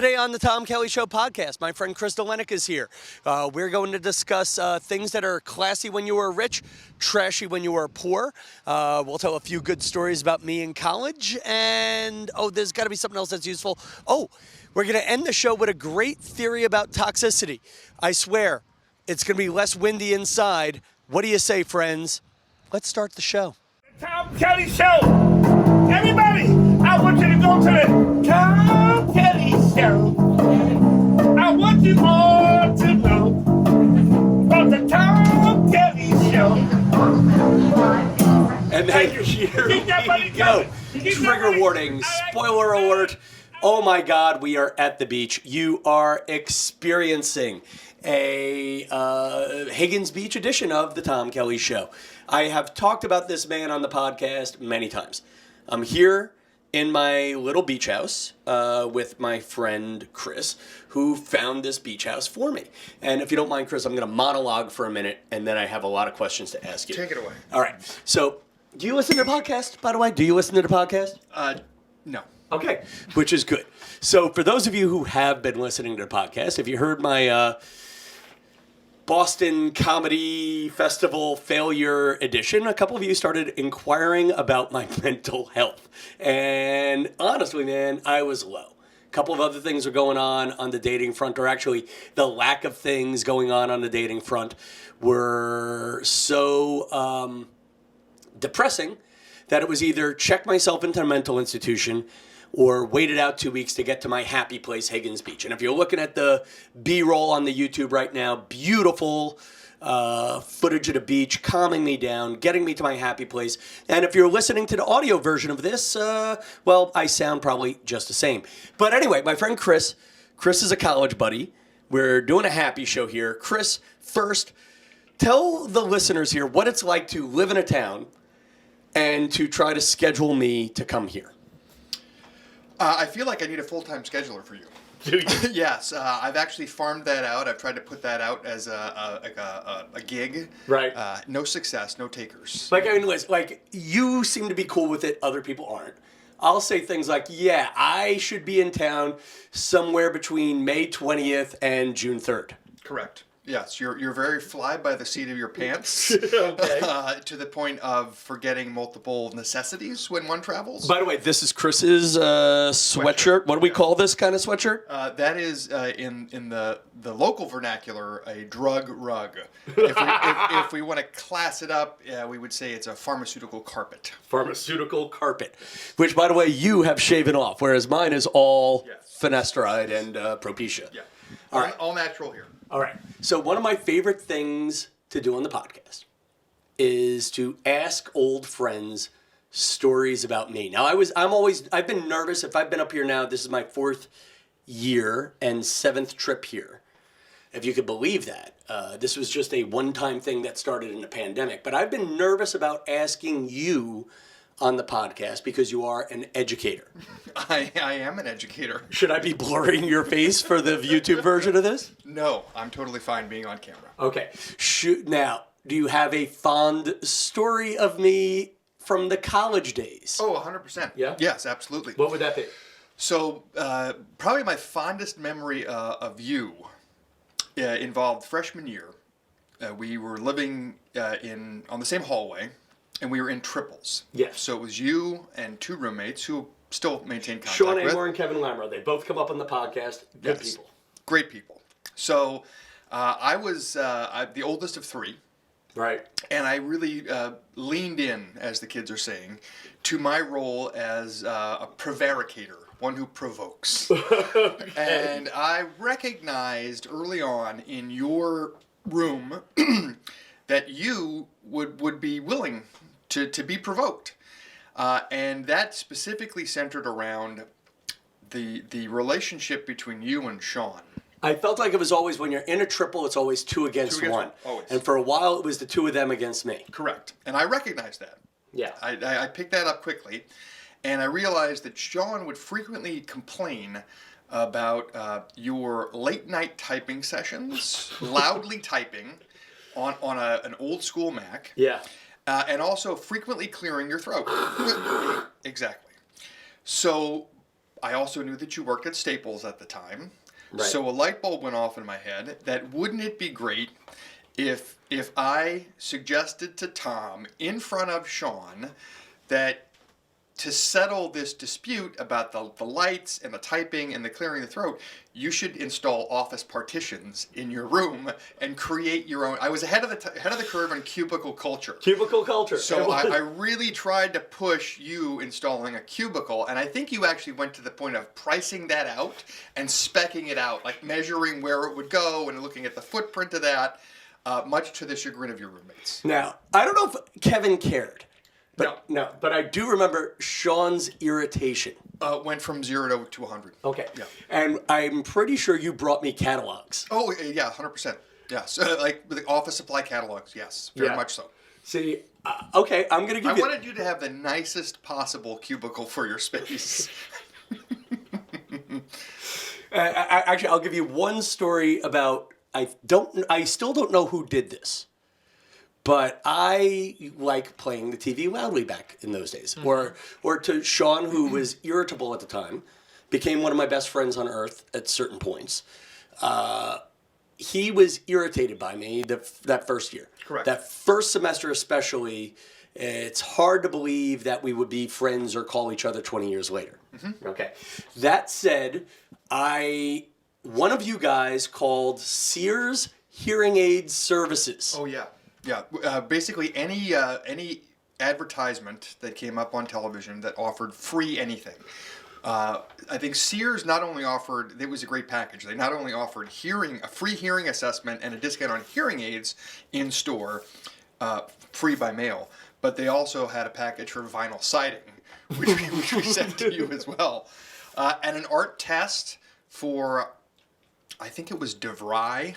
Today on the Tom Kelly Show podcast, my friend Chris Delenik is here. We're going to discuss things that are classy when you were rich, trashy when you were poor. We'll tell a few good stories about me in college, and there's got to be something else that's useful. We're going to end the show with a great theory about toxicity. I swear, it's going to be less windy inside. What do you say, friends? Let's start the show. The Tom Kelly Show. Everybody, I want you to go to the Tom Kelly Show. I want you all to know about the Tom Kelly Show. And then here we go. Trigger warning, spoiler alert. Oh my God, we are at the beach. You are experiencing a Higgins Beach edition of the Tom Kelly Show. I have talked about this man on the podcast many times. I'm here in my little beach house with my friend Chris, who found this beach house for me. And if you don't mind, Chris, I'm going to monologue for a minute, and then I have a lot of questions to ask you. Take it away. All right. So, do you listen to the podcast, by the way? Do you listen to the podcast? No. Okay, which is good. So, for those of you who have been listening to the podcast, if you heard my Boston Comedy Festival Failure Edition, a couple of you started inquiring about my mental health. And honestly, man, I was low. A couple of other things were going on the dating front, or actually the lack of things going on the dating front were so depressing that it was either check myself into a mental institution or waited out 2 weeks to get to my happy place, Higgins Beach. And if you're looking at the B-roll on the YouTube right now, beautiful footage of the beach, calming me down, getting me to my happy place. And if you're listening to the audio version of this, I sound probably just the same. But anyway, my friend Chris is a college buddy. We're doing a happy show here. Chris, first, tell the listeners here what it's like to live in a town and to try to schedule me to come here. I feel like I need a full-time scheduler for you. Do you? Yes, I've actually farmed that out. I've tried to put that out as a gig. Right. No success, no takers. You seem to be cool with it. Other people aren't. I'll say things like, yeah, I should be in town somewhere between May 20th and June 3rd. Correct. Yes, you're very fly by the seat of your pants. Okay. To the point of forgetting multiple necessities when one travels. By the way, this is Chris's sweatshirt. What do we call this kind of sweatshirt? That is, in the local vernacular, a drug rug. If we want to class it up, we would say it's a pharmaceutical carpet. Pharmaceutical carpet, which, by the way, you have shaven off, whereas mine is all finasteride and Propecia. Yeah. All right. All natural here. All right. So one of my favorite things to do on the podcast is to ask old friends stories about me. Now, I've been nervous. If I've been up here now, this is my 4th year and 7th trip here. If you could believe that. This was just a one-time thing that started in the pandemic. But I've been nervous about asking you on the podcast because you are an educator. I am an educator. Should I be blurring your face for the YouTube version of this? No, I'm totally fine being on camera. Okay. Now, do you have a fond story of me from the college days? Oh, 100%. Yeah? Yes, absolutely. What would that be? So, probably my fondest memory of you involved freshman year. We were living on the same hallway, and we were in triples. Yes. So it was you and 2 roommates who still maintain contact Sean with. Amor and Kevin Lamro. They both come up on the podcast. Good people. Great people. So I was the oldest of 3. Right. And I really leaned in, as the kids are saying, to my role as a prevaricator, one who provokes. And I recognized early on in your room that you would be willing to be provoked. And that specifically centered around the relationship between you and Sean. I felt like it was always, when you're in a triple, it's always 2 against 1. Always. And for a while, it was the 2 of them against me. Correct. And I recognized that. Yeah. I picked that up quickly. And I realized that Sean would frequently complain about your late night typing sessions, loudly typing on an old school Mac. Yeah. And also frequently clearing your throat. Exactly. So I also knew that you worked at Staples at the time. Right. So a light bulb went off in my head that wouldn't it be great if I suggested to Tom in front of Sean that to settle this dispute about the lights and the typing and the clearing the throat, you should install office partitions in your room and create your own. I was ahead of the curve on cubicle culture. Cubicle culture. So I really tried to push you installing a cubicle, and I think you actually went to the point of pricing that out and specking it out, like measuring where it would go and looking at the footprint of that, much to the chagrin of your roommates. Now, I don't know if Kevin cared. But I do remember Sean's irritation. Went from 0 to 100. Okay. Yeah. And I'm pretty sure you brought me catalogs. Oh, yeah, 100%. Yes. Like the office supply catalogs, yes. Very much so. See, okay, I'm going to give I wanted you to have the nicest possible cubicle for your space. Actually, I'll give you one story about, I still don't know who did this. But I like playing the TV loudly back in those days. Mm-hmm. Or to Sean, who was irritable at the time, became one of my best friends on earth at certain points. He was irritated by me that first year. Correct. That first semester especially, it's hard to believe that we would be friends or call each other 20 years later. Mm-hmm. Okay. That said, one of you guys called Sears Hearing Aid Services. Oh, yeah. Yeah, basically any advertisement that came up on television that offered free anything. I think Sears not only offered, it was a great package, they not only offered a free hearing assessment and a discount on hearing aids in store, free by mail, but they also had a package for vinyl siding, which we sent to you as well. And an art test for, I think it was DeVry.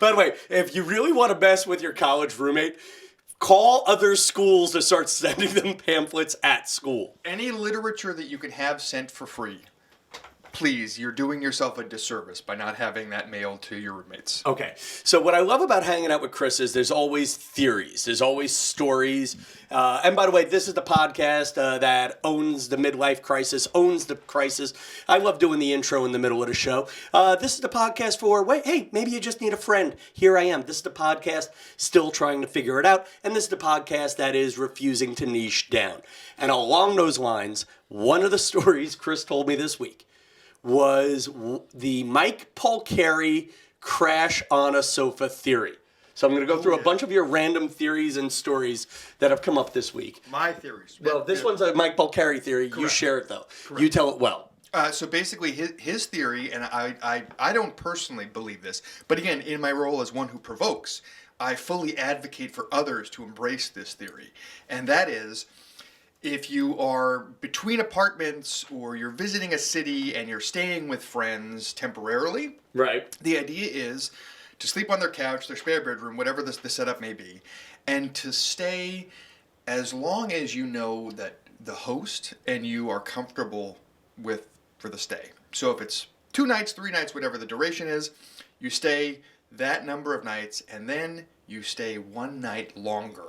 By the way, if you really want to mess with your college roommate, call other schools to start sending them pamphlets at school. Any literature that you can have sent for free. Please, you're doing yourself a disservice by not having that mailed to your roommates. Okay, so what I love about hanging out with Chris is there's always theories, there's always stories. And by the way, this is the podcast that owns the midlife crisis, owns the crisis. I love doing the intro in the middle of the show. This is the podcast for, hey, maybe you just need a friend. Here I am. This is the podcast still trying to figure it out. And this is the podcast that is refusing to niche down. And along those lines, one of the stories Chris told me this week was the Mike Fulcari crash on a sofa theory. So I'm going to go through a bunch of your random theories and stories that have come up this week. My theories. Well, this one's a Mike Fulcari theory. Correct. You share it, though. Correct. You tell it well. So basically, his theory, and I don't personally believe this, but again, in my role as one who provokes, I fully advocate for others to embrace this theory. And that is, if you are between apartments or you're visiting a city and you're staying with friends temporarily, right? The idea is to sleep on their couch, their spare bedroom, whatever the setup may be, and to stay as long as you know that the host and you are comfortable with for the stay. So if it's 2 nights, 3 nights, whatever the duration is, you stay that number of nights and then you stay 1 night longer.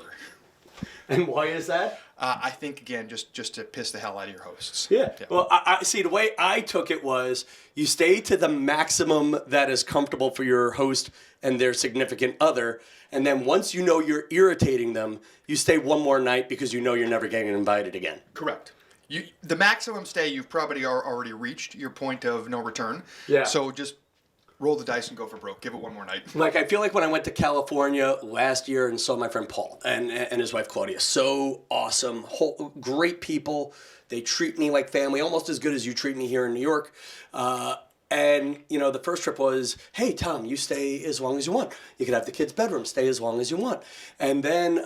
And why is that? I think, again, just to piss the hell out of your hosts. Yeah. Well, I see, the way I took it was you stay to the maximum that is comfortable for your host and their significant other, and then once you know you're irritating them, you stay 1 more night because you know you're never getting invited again. Correct. The maximum stay, you've probably already reached your point of no return. Yeah. So just roll the dice and go for broke. Give it 1 more night. Like, I feel like when I went to California last year and saw my friend Paul and his wife Claudia, so awesome, great people. They treat me like family, almost as good as you treat me here in New York. And, you know, the first trip was, hey, Tom, you stay as long as you want. You can have the kids' bedroom, stay as long as you want. And then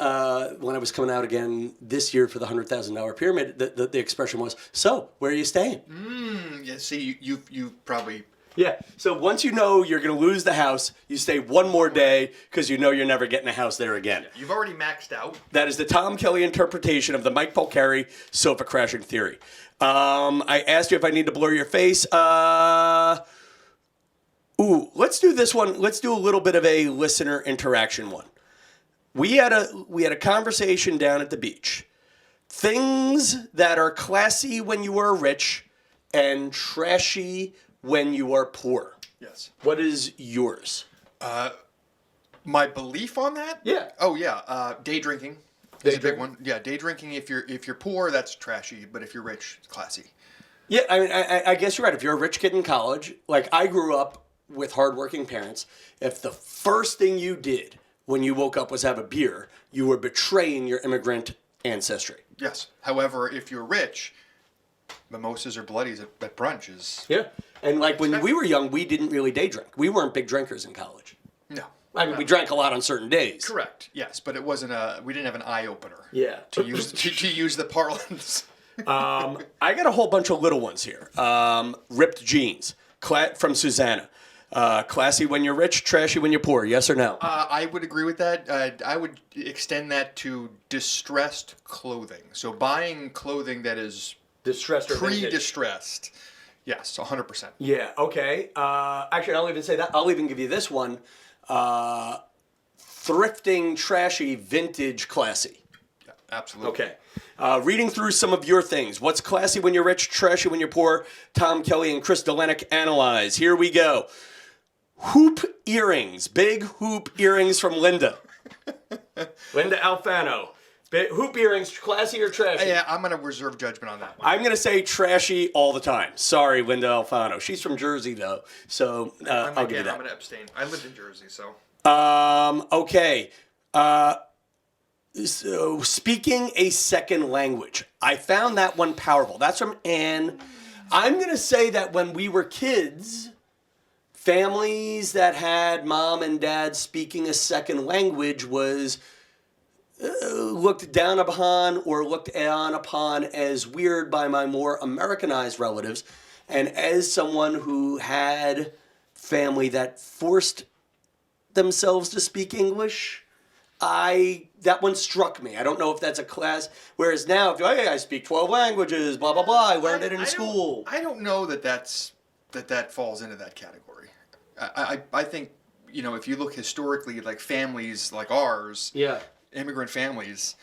when I was coming out again this year for the $100,000 pyramid, the expression was, so, where are you staying? Yeah, see, you probably... Yeah, so once you know you're going to lose the house, you stay 1 more day because you know you're never getting a house there again. You've already maxed out. That is the Tom Kelly interpretation of the Mike Fulcari sofa crashing theory. I asked you if I need to blur your face. Let's do this one. Let's do a little bit of a listener interaction one. We had a conversation down at the beach things that are classy when you are rich and trashy when you are poor. Yes. What is yours? My belief on that? Yeah. Oh yeah. Day drinking is a big one. Yeah, day drinking. If you're poor, that's trashy. But if you're rich, it's classy. Yeah, I mean, I guess you're right. If you're a rich kid in college, like I grew up with hardworking parents, if the first thing you did when you woke up was have a beer, you were betraying your immigrant ancestry. Yes. However, if you're rich, mimosas or bloodies at brunch is... Yeah. And like when we were young, we didn't really day drink. We weren't big drinkers in college. No. I mean, we drank a lot on certain days. Correct. Yes, but it wasn't we didn't have an eye opener. Yeah. To use the parlance. I got a whole bunch of little ones here. Ripped jeans from Susanna. Classy when you're rich, trashy when you're poor. Yes or no? I would agree with that. I would extend that to distressed clothing. So buying clothing that is Distressed or vintage? pre-distressed. Yes, 100%. Yeah, okay. Actually, I'll even say that. I'll even give you this one. Thrifting, trashy, vintage, classy. Yeah, absolutely. Okay. Reading through some of your things. What's classy when you're rich, trashy when you're poor? Tom Kelly and Chris Delenik analyze. Here we go. Hoop earrings. Big hoop earrings from Linda. Linda Alfano. Hoop earrings, classy or trashy? Yeah, I'm going to reserve judgment on that one. I'm going to say trashy all the time. Sorry, Linda Alfano. She's from Jersey, though, so I'll give you that. I'm going to abstain. I lived in Jersey, so... Okay. So speaking a second language. I found that one powerful. That's from Anne. I'm going to say that when we were kids, families that had mom and dad speaking a second language was looked down upon or looked on upon as weird by my more Americanized relatives. And as someone who had family that forced themselves to speak English, that one struck me. I don't know if that's a class. Whereas now, if you're like, hey, I speak 12 languages, blah blah blah. I learned it in school. I don't know that falls into that category. I think if you look historically, like families like ours, Yeah. immigrant families,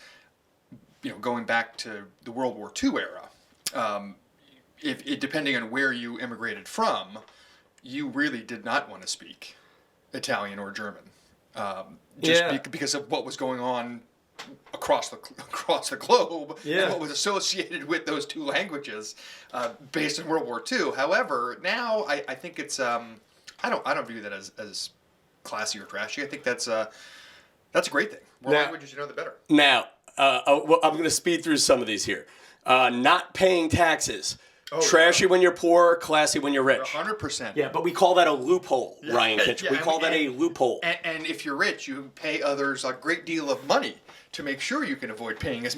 going back to the World War II era, if depending on where you immigrated from, you really did not want to speak Italian or German, because of what was going on across the globe and what was associated with those two languages, based on World War II. However, now I think it's I don't view that as classy or trashy. I think that's a great thing. More languages you know, the better. Now, well, I'm going to speed through some of these here. Not paying taxes. Trashy when you're poor, classy when you're rich. 100%. Yeah, but we call that a loophole, Ryan Kitchen. We call that a loophole. And if you're rich, you pay others a great deal of money to make sure you can avoid paying as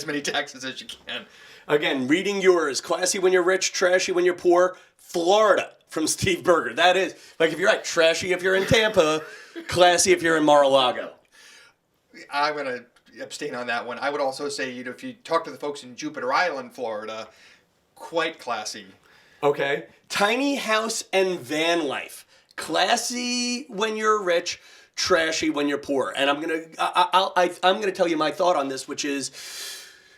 many taxes as you can. Again, reading yours. Classy when you're rich, trashy when you're poor. Florida from Steve Berger. That is, like if you're right, trashy if you're in Tampa, classy if you're in Mar-a-Lago. I'm going to abstain on that one. I would also say, if you talk to the folks in Jupiter Island, Florida, quite classy. Okay. Tiny house and van life. Classy when you're rich, trashy when you're poor. And I'm gonna tell you my thought on this, which is,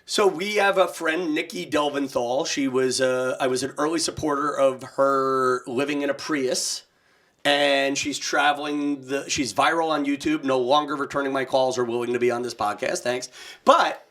so we have a friend, Nikki Delventhal. I was an early supporter of her living in a Prius. And she's traveling, she's viral on YouTube, no longer returning my calls or willing to be on this podcast, thanks. But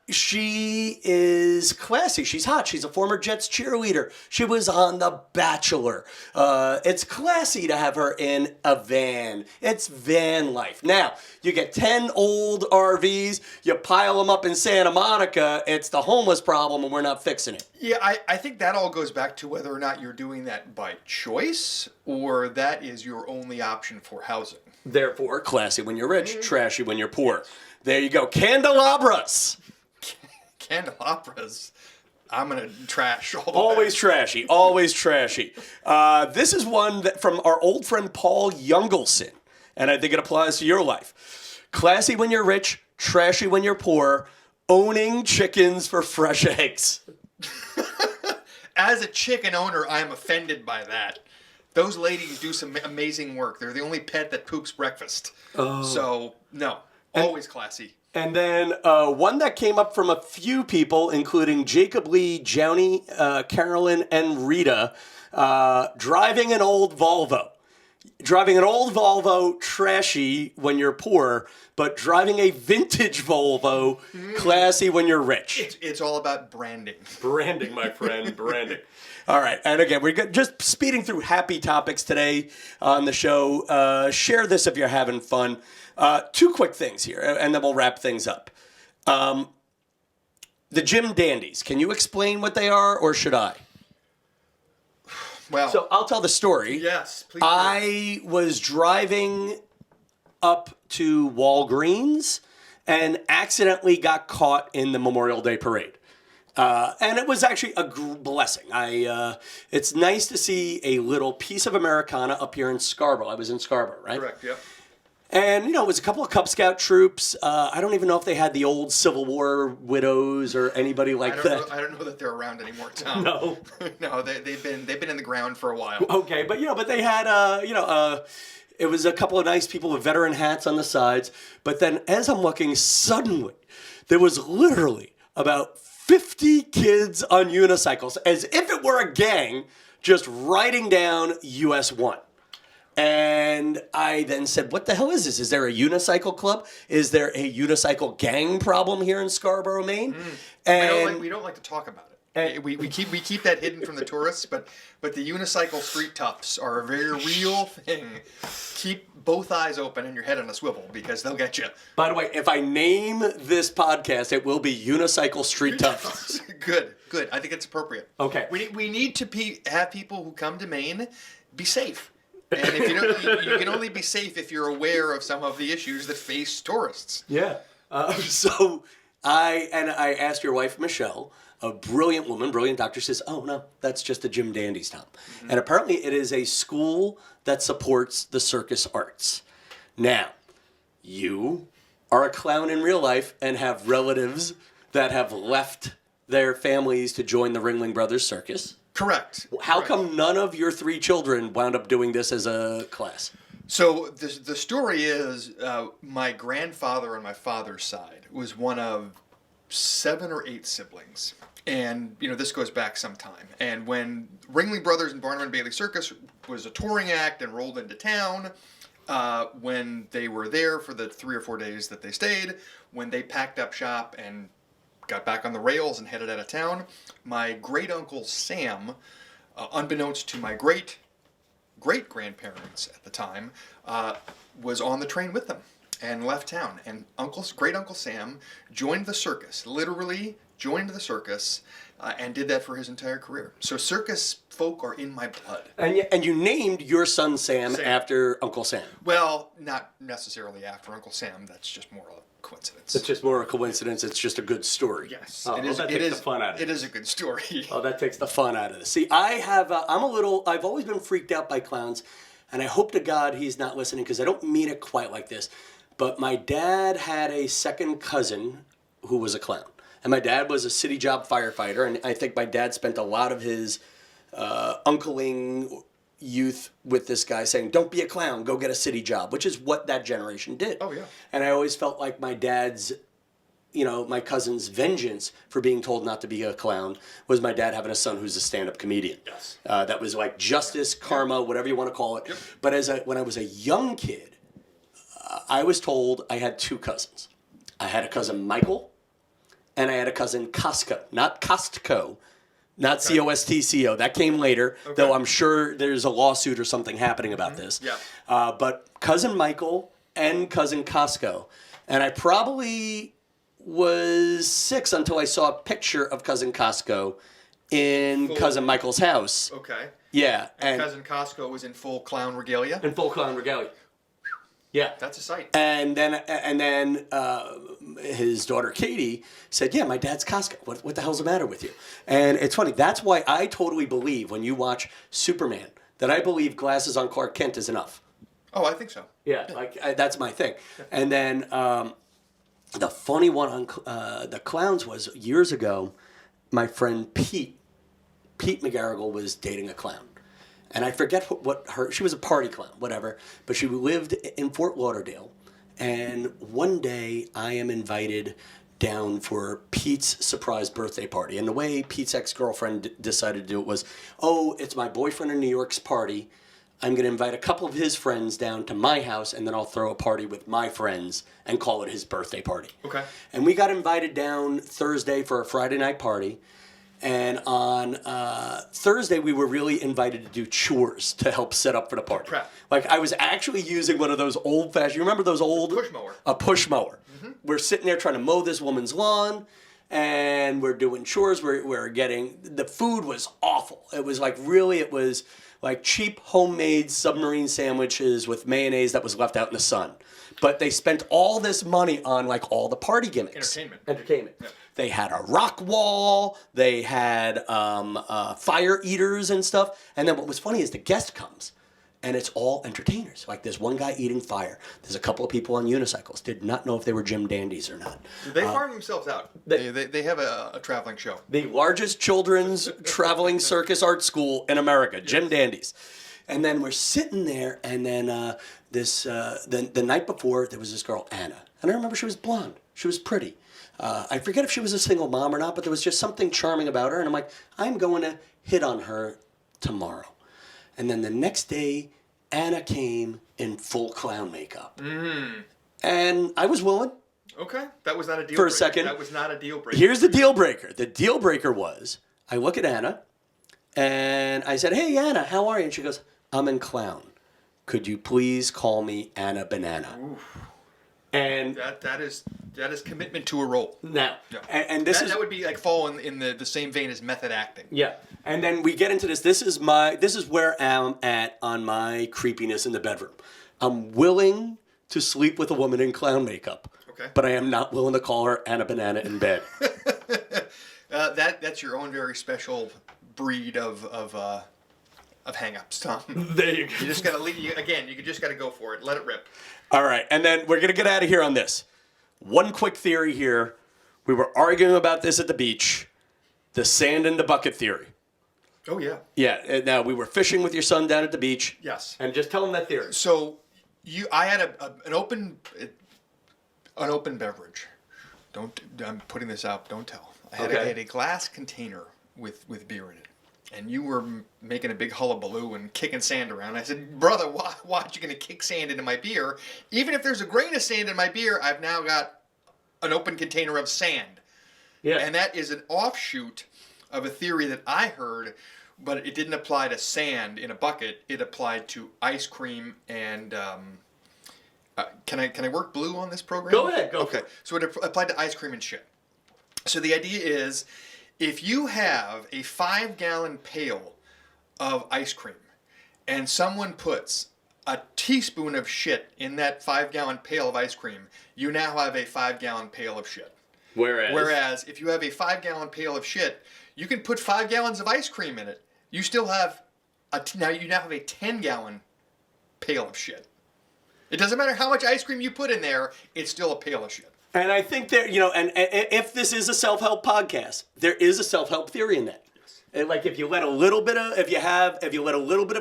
she is classy. She's hot. She's a former Jets cheerleader. She was on The Bachelor. It's classy to have her in a van. It's van life. Now, you get 10 old RVs, you pile them up in Santa Monica, it's the homeless problem and we're not fixing it. Yeah, I think that all goes back to whether or not you're doing that by choice or that is your only option for housing. Therefore, classy when you're rich, trashy when you're poor. There you go. Candelabras. Candelabras. I'm going to trash all the Always way. trashy. Always trashy. This is one from our old friend Paul Youngelson, and I think it applies to your life. Classy when you're rich, trashy when you're poor, owning chickens for fresh eggs. As a chicken owner, I'm offended by that. Those ladies do some amazing work. They're the only pet that poops breakfast. Oh. So, no. Always classy. And then one that came up from a few people, including Jacob Lee, Johnny, Carolyn, and Rita, driving an old Volvo. Driving an old Volvo, trashy when you're poor, but driving a vintage Volvo, classy when you're rich. It's all about branding. Branding, my friend, branding. All right, and again, we're just speeding through happy topics today on the show. Share this if you're having fun. Two quick things here, and then we'll wrap things up. The Gym Dandies, can you explain what they are, or should I? Well, So I'll tell the story. yes, please. I was driving up to Walgreens and accidentally got caught in the Memorial Day parade. And it was actually a blessing. It's nice to see a little piece of Americana up here in Scarborough. I was in Scarborough, right? Correct, yep. And, it was a couple of Cub Scout troops. I don't even know if they had the old Civil War widows or anybody like that. I don't know that they're around anymore, Tom. No. No, they've been in the ground for a while. Okay, but they had it was a couple of nice people with veteran hats on the sides. But then as I'm looking, suddenly there was literally about 50 kids on unicycles, as if it were a gang, just riding down US 1. And I then said, what the hell is this? Is there a unicycle club? Is there a unicycle gang problem here in Scarborough, Maine? And We don't like to talk about it. We keep that hidden from the tourists, but the unicycle street toughs are a very real thing. Keep both eyes open and your head on a swivel, because they'll get you. by the way, if I name this podcast, it will be Unicycle Street Toughs. Good. I think it's appropriate. Okay. We need to have people who come to Maine be safe. And if you can only be safe if you're aware of some of the issues that face tourists. Yeah. So I asked your wife, Michelle, a brilliant woman, brilliant doctor, says, oh, no, that's just the Gym Dandies, Tom. Mm-hmm. And apparently it is a school that supports the circus arts. Now, you are a clown in real life and have relatives that have left their families to join the Ringling Brothers Circus. Correct. How come none of your 3 children wound up doing this as a class? So the story is my grandfather on my father's side was one of 7 or 8 siblings. And, this goes back some time. And when Ringling Brothers and Barnum and Bailey Circus was a touring act and rolled into town, when they were there for the 3 or 4 days that they stayed, when they packed up shop and got back on the rails and headed out of town, my great-uncle Sam, unbeknownst to my great-grandparents at the time, was on the train with them and left town. And great-uncle Sam joined the circus, literally joined the circus, and did that for his entire career. So circus folk are in my blood. And you named your son Sam after Uncle Sam. Well, not necessarily after Uncle Sam. That's just more of a coincidence. It's just more a coincidence. It's just a good story. Yes, That takes the fun out of it. It is a good story. Oh, that takes the fun out of it. See, I've always been freaked out by clowns, and I hope to God he's not listening, because I don't mean it quite like this. But my dad had a second cousin who was a clown. And my dad was a city job firefighter, and I think my dad spent a lot of his uncling youth with this guy saying, don't be a clown, go get a city job, which is what that generation did. Oh, yeah. And I always felt like my dad's, my cousin's vengeance for being told not to be a clown was my dad having a son who's a stand-up comedian. Yes. That was like justice, karma, whatever you want to call it. Yep. But when I was a young kid, I was told I had 2 cousins. I had a cousin Michael, and I had a cousin Costco, not Costco, not Costco. That came later, though I'm sure there's a lawsuit or something happening about this. Yeah. But cousin Michael and cousin Costco. And I probably was 6 until I saw a picture of cousin Costco in cousin Michael's house. Okay. Yeah. And cousin Costco was in full clown regalia? In full clown regalia. Yeah. That's a sight. And then his daughter Katie said, yeah, my dad's Costco. What the hell's the matter with you? And it's funny. That's why I totally believe when you watch Superman that I believe glasses on Clark Kent is enough. Oh, I think so. Yeah. That's my thing. And then the funny one on the clowns was years ago, my friend Pete McGarrigle was dating a clown. And I forget she was a party clown, whatever, but she lived in Fort Lauderdale, And one day I am invited down for Pete's surprise birthday party. And the way Pete's ex-girlfriend decided to do it was, oh, it's my boyfriend in New York's party. I'm going to invite a couple of his friends down to my house, and then I'll throw a party with my friends and call it his birthday party. Okay. And we got invited down Thursday for a Friday night party. And on Thursday, we were really invited to do chores to help set up for the party. Crap. Like, I was actually using one of those old-fashioned, you remember those old? Push mower. A push mower. Mm-hmm. We're sitting there trying to mow this woman's lawn, and we're doing chores. We're getting, the food was awful. It was like, really, it was like cheap homemade submarine sandwiches with mayonnaise that was left out in the sun. But they spent all this money on like all the party gimmicks. Entertainment. Yeah. They had a rock wall. They had fire eaters and stuff. And then what was funny is the guest comes, and it's all entertainers. Like there's one guy eating fire. There's a couple of people on unicycles. Did not know if they were Jim Dandies or not. They farm themselves out. They have a traveling show. The largest children's traveling circus art school in America, Jim Dandies. And then we're sitting there, and then the night before, there was this girl, Anna. And I remember she was blonde. She was pretty. I forget if she was a single mom or not, but there was just something charming about her. And I'm like, I'm going to hit on her tomorrow. And then the next day, Anna came in full clown makeup. Mm. And I was willing. Okay. That was not a deal breaker. For a second. That was not a deal breaker. Here's the deal breaker. The deal breaker was, I look at Anna, and I said, hey, Anna, how are you? And she goes, I'm in clown. Could you please call me Anna Banana? Oof. And that is commitment to a role. Now, yeah. and this that would be like fall in the same vein as method acting. Yeah. And then we get into this. This is where I'm at on my creepiness in the bedroom. I'm willing to sleep with a woman in clown makeup. Okay. But I am not willing to call her Anna Banana in bed. That's your own very special breed of hang-ups, Tom. There you go. You just gotta leave. You just gotta go for it. Let it rip. All right, and then we're gonna get out of here on this. One quick theory here. We were arguing about this at the beach. The sand in the bucket theory. Oh yeah. Yeah. Now we were fishing with your son down at the beach. Yes. And just tell him that theory. So, I had an open beverage. I'm putting this out. Don't tell. I had a glass container with beer in it. And you were making a big hullabaloo and kicking sand around. I said, brother, why are you going to kick sand into my beer? Even if there's a grain of sand in my beer, I've now got an open container of sand. Yeah. And that is an offshoot of a theory that I heard, but it didn't apply to sand in a bucket. It applied to ice cream and... Can I work blue on this program? Go ahead. Go okay. So it applied to ice cream and shit. So the idea is... if you have a 5-gallon pail of ice cream and someone puts a teaspoon of shit in that 5-gallon pail of ice cream, you now have a 5-gallon pail of shit. Whereas if you have a 5-gallon pail of shit, you can put 5 gallons of ice cream in it. You still have now have a 10-gallon pail of shit. It doesn't matter how much ice cream you put in there, it's still a pail of shit. And I think there, and if this is a self-help podcast, there is a self-help theory in that. Yes. And like if you let a little bit of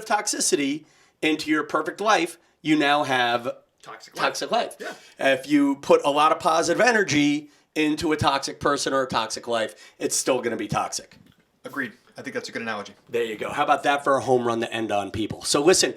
toxicity into your perfect life, you now have toxic life. Yeah. If you put a lot of positive energy into a toxic person or a toxic life, it's still going to be toxic. Agreed. I think that's a good analogy. There you go. How about that for a home run to end on, people? So listen.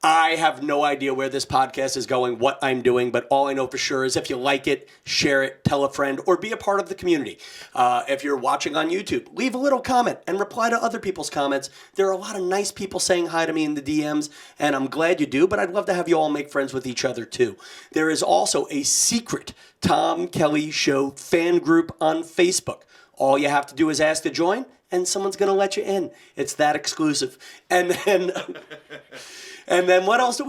I have no idea where this podcast is going, what I'm doing, but all I know for sure is if you like it, share it, tell a friend, or be a part of the community. If you're watching on YouTube, leave a little comment and reply to other people's comments. There are a lot of nice people saying hi to me in the DMs, and I'm glad you do, but I'd love to have you all make friends with each other too. There is also a secret Tom Kelly Show fan group on Facebook. All you have to do is ask to join, and someone's going to let you in. It's that exclusive. And then... And then what else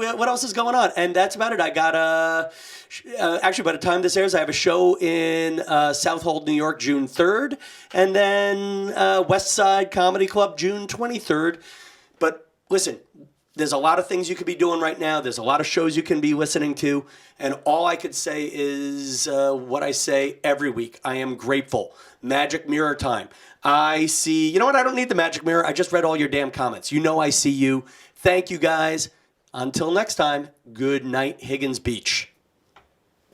is going on? And that's about it. I got actually by the time this airs, I have a show in Southold, New York, June 3rd, and then West Side Comedy Club, June 23rd. But listen, there's a lot of things you could be doing right now. There's a lot of shows you can be listening to, and all I could say is what I say every week. I am grateful. Magic mirror time. I see. You know what? I don't need the magic mirror. I just read all your damn comments. You know I see you. Thank you, guys. Until next time, good night, Higgins Beach.